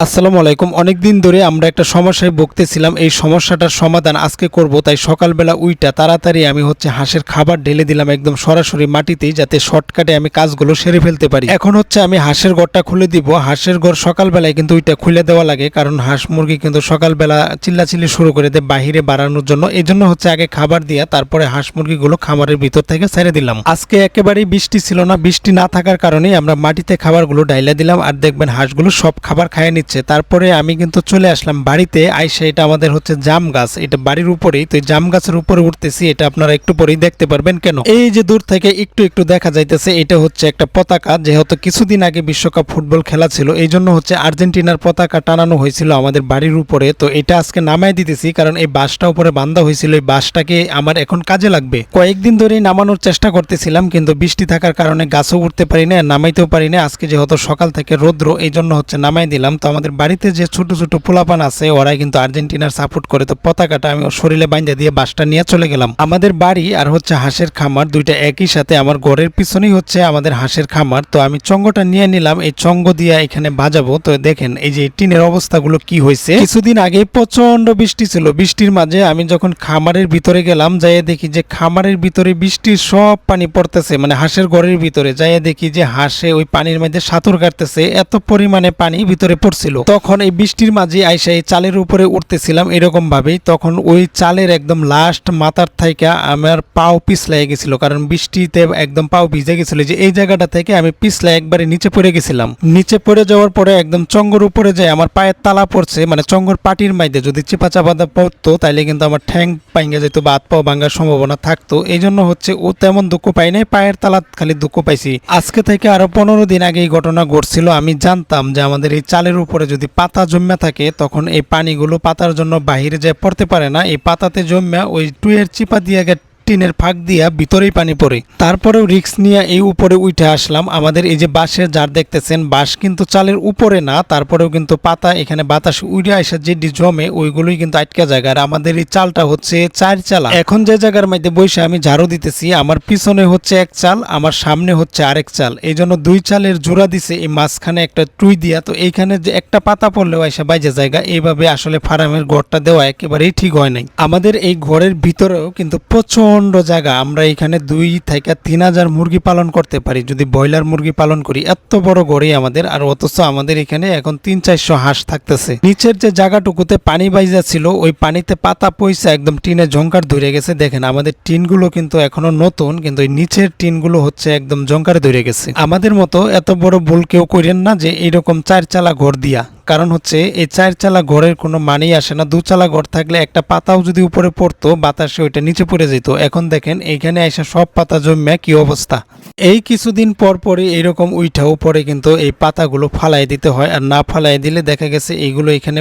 আসসালামু আলাইকুম। অনেকদিন ধরে আমরা একটা সমস্যায় ভুগতেছিলাম। এই সমস্যাটার সমাধান আজকে করব। তাই সকালবেলা উইঠা তাড়াতাড়ি আমি হাঁসের খাবার ঢেলে দিলাম একদম সরাসরি মাটিতেই, যাতে শর্টকাটে আমি কাজগুলো সেরে ফেলতে পারি। এখন আমি হাঁসের ঘরটা খুলে দিব। হাঁসের ঘর সকালবেলায় কিন্তু ওইটা খুলে দেওয়া লাগে, কারণ হাঁস মুরগি কিন্তু সকালবেলা চিল্লাচিল্লি শুরু করে দেয় বাহিরে বাড়ানোর জন্য। এই জন্য আগে খাবার দিয়া তারপরে হাঁস মুরগিগুলো খামারের ভিতর থেকে ছেড়ে দিলাম। আজকে একেবারেই বৃষ্টি ছিল না। বৃষ্টি না থাকার কারণে আমরা মাটিতে খাবারগুলো ডাইলা দিলাম, আর দেখবেন হাঁসগুলো সব খাবার খায় নিচ্ছে। তারপরে আমি কিন্তু চলে আসলাম বাড়িতে। আইসা এটা আমাদের জাম গাছ, এটা বাড়ির উপরেই। তো জাম গাছের উপরে উঠতেছি, এটা আপনারা একটু পরেই দেখতে পারবেন। কেন এই যে দূর থেকে একটু একটু দেখা যাইতেছে, এটা একটা পতাকা। যেহেতু কিছুদিন আগে বিশ্বকাপ ফুটবল খেলা ছিল, এই জন্য আর্জেন্টিনার পতাকা টানানো হয়েছিল আমাদের বাড়ির উপরে। তো এটা আজকে নামাই দিতেছি, কারণ এই বাঁশটা উপরে বাঁধা হয়েছিল। এই বাঁশটাকে আমার এখন কাজে লাগবে। কয়েকদিন ধরেই নামানোর চেষ্টা করতেছিলাম, কিন্তু বৃষ্টি থাকার কারণে গাছও উঠতে পারি না, নামাইতেও পারি না। আজকে যেহেতু সকাল থেকে রৌদ্র, এই জন্য নামাই দিলাম। তো আমাদের বাড়িতে যে ছোট ছোট পোলাপান আছে, ওরাই কিন্তু আর্জেন্টিনার সাপোর্ট করে। তো পতাকাটা আমি ওর শরীরে বাইন্ধা দিয়ে বাসটা নিয়ে চলে গেলাম। আমাদের বাড়ি আর হাঁসের খামার দুইটা একই সাথে। আমার ঘরের পিছনেই আমাদের হাঁসের খামার। তো আমি চঙ্গটা নিয়ে নিলাম, এই চঙ্গ দিয়ে এখানে বাজাবো। তো দেখেন এই যে টিনের অবস্থাগুলো কি হয়েছে। কিছুদিন আগে প্রচন্ড বৃষ্টি ছিল। বৃষ্টির মাঝে আমি যখন খামারের ভিতরে গেলাম, যাইয়া দেখি যে খামারের ভিতরে বৃষ্টির সব পানি পড়তেছে, মানে হাঁসের ঘরের ভিতরে। যাইয়া দেখি যে হাঁসে ওই পানির মধ্যে সাঁতার কাটতেছে, এত পরিমাণে পানি ভিতরে পড়ছিল। তখন এই বৃষ্টির মাঝে আইসা এই চালের উপরে উঠতেছিলাম এরকম ভাবেই। তখন ওই চালের একদম লাস্ট মাথার থেকে আমার পাও পিছলাই গেছিল, কারণ বৃষ্টিতে একদম পাও ভিজে গেছিল। যে এই জায়গাটা থেকে আমি পিছলাই একবারে নিচে পড়ে গেছিলাম। নিচে পড়ে যাওয়ার পরে একদম চঙ্গর উপরে যায় আমার পায়ের তালা পড়ছে, মানে চঙ্গর পাটির মাইতে যদি চিপা চাপাদা পড়তো তাইলে কিন্তু আমার ঠ্যাং ভাঙ্গা যেত বা হাত পাও ভাঙ্গার সম্ভাবনা থাকতো। এই জন্য ও তেমন দুঃখ পাই নাই, পায়ের তালা খালি দুঃখ পাইছি। আজকে থেকে আরো 15 দিন আগে এই ঘটনা ঘটছিল। আমি জানতাম যে আমাদের এই চালের উপরে যদি পাতা জমা থাকে, তখন এই পানিগুলো পাতার জন্য বাহিরে যায় পড়তে পারে না। এই পাতাতে জমা ওই টুয়ের চিপা দিয়ে টিনের ফাঁক দিয়া ভিতরেই পানি পড়ে। তারপরেও রিক্স নিয়ে এই উপরে উঠে আসলাম। আমাদের এই যে বাঁশের জার দেখতেছেন, বাঁশ কিন্তু চালের উপরে না, তারপরেও কিন্তু পাতা এখানে বাতাস উড়ে আসা যে জমে ওইগুলোই কিন্তু আটকা জায়গা। আর আমাদের এই চালটা 4 চালা। এখন যে জায়গার মধ্যে বসে আমি ঝাড়ু দিতেছি, আমার পিছনে এক চাল, আমার সামনে আরেক চাল। এই জন্য 2 চালের জোড়া দিছে এই মাঝখানে একটা টুই দিয়া। তো এইখানে যে একটা পাতা পড়লেও আইসা বাইজে জায়গা। এইভাবে আসলে ফার্মের ঘরটা দেওয়া একেবারেই ঠিক হয় নাই। আমাদের এই ঘরের ভিতরেও কিন্তু প্রচন্ড জায়গা। আমরা এখানে 2 থেকে 3 হাজার মুরগি পালন করতে পারি যদি ব্রয়লার মুরগি পালন করি। এত বড় ঘরই আমাদের। আর অথচ আমাদের এখানে এখন 300-400 হাঁস থাকতেছে। নিচের যে জায়গাটুকুতে পানি বাইজা ছিল, ওই পানিতে পাতা পয়সা একদম টিনে ঝঙ্কার ধরে গেছে। দেখেন আমাদের টিনগুলো কিন্তু এখনো নতুন, কিন্তু এই নিচের টিনগুলো একদম ঝঙ্কারে ধরে গেছে। আমাদের মতো এত বড় ভুল কেউ করেন না যে এইরকম 4 চালা ঘর দিয়া। কারণ এই 4 চালা ঘরের কোনো মানেই আসে না। 2 চালা ঘর থাকলে একটা পাতাও যদি উপরে পড়তো, বাতাসে ওইটা নিচে পড়ে যেত। এখন দেখেন এইখানে এসে সব পাতা জমে কি অবস্থা। এই কিছুদিন পর পরই এইরকম উইঠাও পরে কিন্তু এই পাতাগুলো ফালাই দিতে হয়। আর না ফালাই দিলে দেখা গেছে এইগুলো এখানে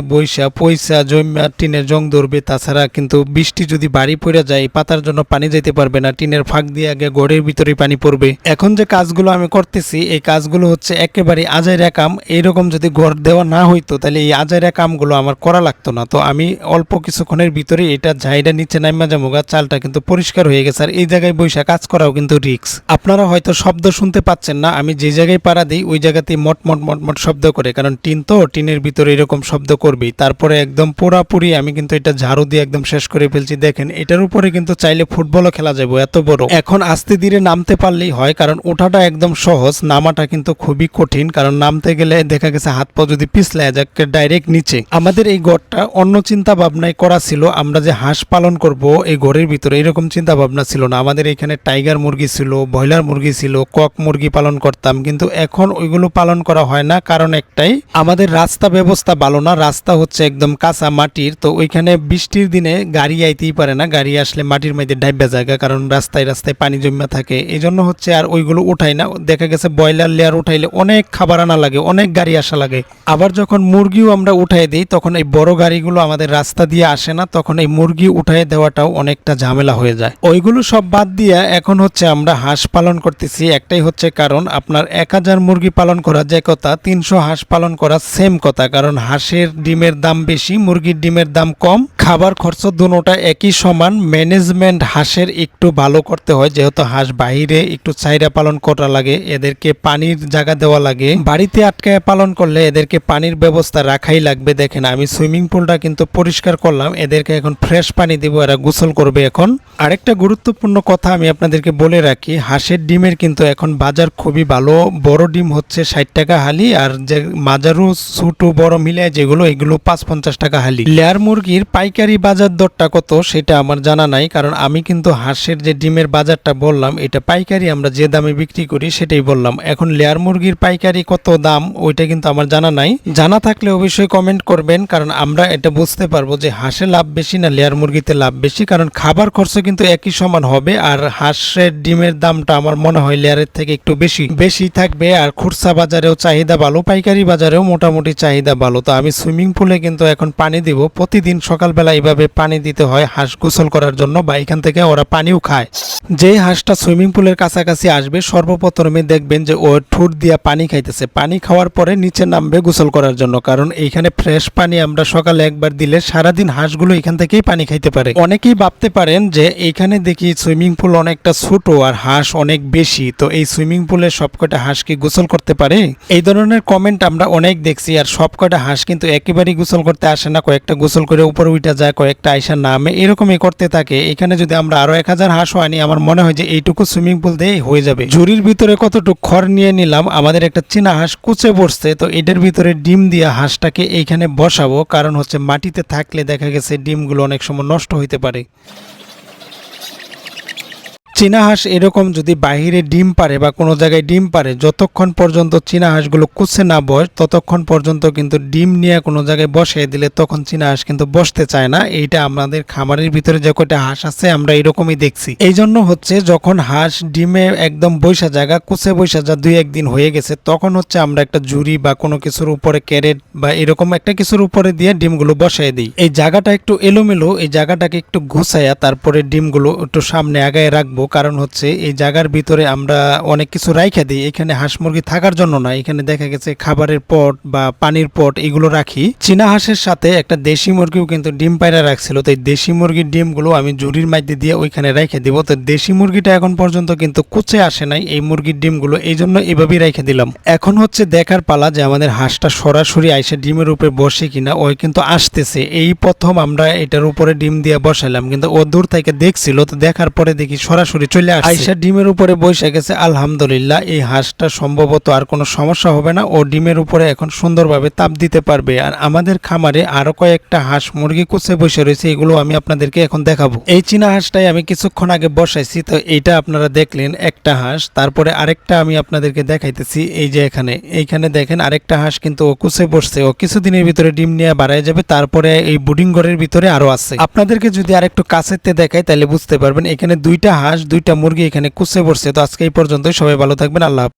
পয়সা জমা টিনের জং ধরবে। তাছাড়া কিন্তু বৃষ্টি যদি বাড়ি পড়ে যায়, এই পাতার জন্য পানি যেতে পারবে না। টিনের ফাঁক দিয়ে আগে ঘরের ভিতরে পানি পড়বে। এখন যে কাজগুলো আমি করতেছি, এই কাজগুলো একেবারে আজাইরা কাম। এইরকম যদি ঘর দেওয়া না হইতো, তাহলে এই আজাইরা কামগুলো আমার করা লাগতো না। তো আমি অল্প কিছুক্ষণের ভিতরে এটা ঝাইটা নিচে নাইমা যামুগা। চালটা কিন্তু পরিষ্কার হয়ে গেছে। আর এই জায়গায় বৈশা কাজ করাও কিন্তু রিক্স। আপনারা হয়তো শব্দ শুনতে পাচ্ছেন না। আমি যে জায়গায় পাড়া দিই ওই জায়গাতেই মট শব্দ করে, কারণ টিন তো, টিনের ভিতরে এরকম শব্দ করবেই। তারপরে একদম পুরাপুরি আমি কিন্তু এটা ঝাড়ু দিয়ে একদম শেষ করে ফেলছি। দেখেন এটার উপরে কিন্তু চাইলে ফুটবলও খেলা যাবে, এত বড়। এখন আস্তে ধীরে নামতে পারলেই হয়, কারণ ওঠাটা একদম সহজ, নামাটা কিন্তু খুবই কঠিন। কারণ নামতে গেলে দেখা গেছে হাত পা যদি পিছলায় যাকে ডাইরেক্ট নিচে। আমাদের এই ঘরটা অন্য চিন্তা ভাবনায় করা ছিল। আমরা যে হাঁস পালন করব এই ঘরের ভিতরে, এরকম চিন্তা ভাবনা ছিল না আমাদের। এখানে টাইগার মুরগি ছিল, ব্রয়লার মুরগি ছিল, কক মুরগি পালন করতাম। কিন্তু এখন ওইগুলো পালন করা হয় না, কারণ একটাই, আমাদের রাস্তা ব্যবস্থা ভালো না। রাস্তা একদম কাঁচা মাটির। তো ওইখানে বৃষ্টির দিনে গাড়ি আইতেই পারে না। গাড়ি আসলে মাটির মধ্যে ডাইবা জায়গা, কারণ রাস্তায় রাস্তায় পানি জমা থাকে। এই জন্য আর ওইগুলো উঠাই না। দেখা গেছে ব্রয়লার লেয়ার উঠাইলে অনেক খাবার আনা লাগে, অনেক গাড়ি আসা লাগে। আবার যখন মুরগিও আমরা উঠাই দিই, তখন এই বড় গাড়িগুলো আমাদের রাস্তা দিয়ে আসে না। তখন এই মুরগি উঠাই দেওয়াটাও অনেকটা ঝামেলা হয়ে যায়। ওইগুলো সব বাদ দিয়ে এখন আমরা হাঁস পালন করতেছি। একটাই কারণ, আপনার 1000 মুরগি পালন করা যে কথা, 300 হাঁস পালন করা সেম কথা। কারণ হাঁসের ডিমের দাম বেশি, মুরগির ডিমের দাম কম, খাবার খরচ দুটোটা একই সমান। ম্যানেজমেন্ট হাঁসের একটু ভালো করতে হয়, যেহেতু হাঁস বাহিরে একটু চাইরা পালন করা লাগে, এদেরকে পানির জায়গা দেওয়া লাগে। বাড়িতে আটকায় পালন করলে এদেরকে পানির ব্যবস্থা রাখাই লাগবে। দেখেন আমি সুইমিং পুলটা কিন্তু পরিষ্কার করলাম, এদেরকে এখন ফ্রেশ পানি দিব, এরা গোসল করবে এখন। আরেকটা গুরুত্বপূর্ণ কথা আমি আপনাদেরকে বলে রাখি, হাঁসের ডিমের কিন্তু এখন বাজার খুবই ভালো। বড় ডিম হচ্ছে 60 টাকা হালি, আর যে মাঝারু ছোট বড় মিলে যেগুলো এগুলো 5-50 টাকা হালি। লেয়ার মুরগির পাইকারি বাজার দরটা কত সেটা আমার জানা নাই, কারণ আমি কিন্তু হাঁসের যে ডিমের বাজারটা বললাম এটা পাইকারি আমরা যে দামে বিক্রি করি সেটাই বললাম। এখন লেয়ার মুরগির পাইকারি কত দাম ওইটা কিন্তু আমার জানা নাই, জানা থাকলে অবশ্যই কমেন্ট করবেন, কারণ আমরা এটা বুঝতে পারবো যে হাঁসে লাভ বেশি না লেয়ার মুরগিতে লাভ বেশি, কারণ খাবার খরচ কিন্তু একই সমান হবে। আর হাঁসের ডিমের দামটা আমার মনে হয় লেয়ারের থেকে একটু বেশি থাকবে। আর খুচরা বাজারেও চাহিদা ভালো, পাইকারি বাজারেও মোটামুটি চাহিদা ভালো। তো আমি সুইমিং পুলে কিন্তু এখন পানি দিব, প্রতিদিন সকালবেলা এইভাবে পানি দিতে হয় হাঁস গোসল করার জন্য, বা এখান থেকে ওরা পানিও খায়। যে হাঁসটা সুইমিং পুলের কাছাকাছি আসবে সর্বপ্রথমে দেখবেন যে ও ঠোঁট দিয়া পানি খাইতেছে, পানি খাওয়ার পরে নিচে নামবে গোসল করার জন্য, কারণ এইখানে ফ্রেশ পানি আমরা সকালে একবার দিলে সারাদিন হাঁসগুলো এখান থেকেই পানি খাইতে পারে। অনেকেই ভাবতে পারেন যে এইখানে দেখি সুইমিং পুল অনেকটা ছোট আর হাঁস অনেক বেশি, তো এই সুইমিং পুলে সবকটা হাঁস কি গোসল করতে পারে? এই ধরনের কমেন্ট আমরা অনেক দেখছি। আর সবকটা হাঁস কিন্তু একেবারেই গোসল করতে আসে না, কয়েকটা গোসল করে উপরে উঠে যায়, কয়েকটা আইসা নামে, এরকমই করতে থাকে। এখানে যদি আমরা আরো 1000 হাঁসও আনি আমার মনে হয় যে এইটুকু সুইমিং পুল দিয়ে হয়ে যাবে। ঝুড়ির ভিতরে কতটুকু খড় নিয়ে নিলাম, আমাদের একটা চীনা হাঁস কুচে বসছে, তো এটার ভিতরে ডিম দিয়ে হাঁসটাকে এইখানে বসাবো, কারণ হচ্ছে মাটিতে থাকলে দেখা গেছে ডিমগুলো অনেক সময় নষ্ট হইতে পারে। চীনা হাঁস এরকম যদি বাহিরে ডিম পারে বা কোনো জায়গায় ডিম পারে, যতক্ষণ পর্যন্ত চীনা হাঁসগুলো কুচে না বসে ততক্ষণ পর্যন্ত কিন্তু ডিম নিয়ে কোনো জায়গায় বসিয়ে দিলে তখন চীনা হাঁস কিন্তু বসতে চায় না। এইটা আমাদের খামারের ভিতরে যে কয়টা হাঁস আছে আমরা এরকমই দেখছি। এই জন্য হচ্ছে যখন হাঁস ডিমে একদম বৈশা জায়গা কুচে বৈশা যা 2-1 দিন হয়ে গেছে, তখন হচ্ছে আমরা একটা ঝুড়ি বা কোনো কিছুর উপরে ক্যারেট বা এরকম একটা কিছুর উপরে দিয়ে ডিমগুলো বসাই দিই। এই জায়গাটা একটু এলোমেলো, এই জায়গাটাকে একটু ঘুষাইয়া তারপরে ডিমগুলো একটু সামনে আগায় রাখবো, কারণ হচ্ছে এই জায়গার ভিতরে আমরা অনেক কিছু রাইখা দিই। এখানে হাঁস মুরগি থাকার জন্য না, এখানে দেখা গেছে খাবারের পট বা পানির পট এগুলো রাখি। চীনা হাঁসের সাথে একটা দেশি মুরগিও কিন্তু ডিম পায়রা রাখছিল, তো এই দেশি মুরগির ডিমগুলো আমি ঝুড়ির মধ্যে দিয়ে ওইখানে রেখে দিব। তো দেশি মুরগিটা এখন পর্যন্ত কিন্তু কুচে আসে নাই এই মুরগির ডিমগুলো, এই জন্য এইভাবেই রেখে দিলাম। এখন হচ্ছে দেখার পালা যে আমাদের হাঁসটা সরাসরি আইসে ডিমের উপরে বসে কিনা। ওই কিন্তু আসতেছে, এই প্রথম আমরা এটার উপরে ডিম দিয়ে বসালাম, কিন্তু ও দূর থেকে দেখছিল, তো দেখার পরে দেখি সরাসরি চলে আইসা ডিমের উপরে বসে গেছে। আলহামদুলিল্লাহ, এই হাঁসটা সম্ভবত আর কোনো সমস্যা হবে না, ও ডিমের উপরে এখন সুন্দরভাবে তাপ দিতে পারবে। আর আমাদের খামারে আরো কয়েকটা হাঁস মুরগি কুচে বসে রয়েছে, এগুলো আমি আপনাদেরকে এখন দেখাবো। এই চীনা হাঁসটাই আমি কিছুক্ষণ আগে বসাইছি, তো এইটা আপনারা দেখলেন একটা হাঁস। তারপরে আরেকটা আমি আপনাদেরকে দেখাইতেছি, এই যে এইখানে দেখেন আরেকটা হাঁস কিন্তু ও কুচে বসছে, ও কিছুদিনের ভিতরে ডিম নিয়ে বাড়ায় যাবে। তারপরে এই বুডিং ঘরের ভিতরে আরো আছে, আপনাদেরকে যদি আরেকটু কাছেতে দেখাই তাহলে বুঝতে পারবেন। এখানে 2টা হাঁস 2টা মুরগি এখানে কুচে বসছে। তো আজকে এই পর্যন্তই, সবাই ভালো থাকবেন, আল্লাহ হাফেজ।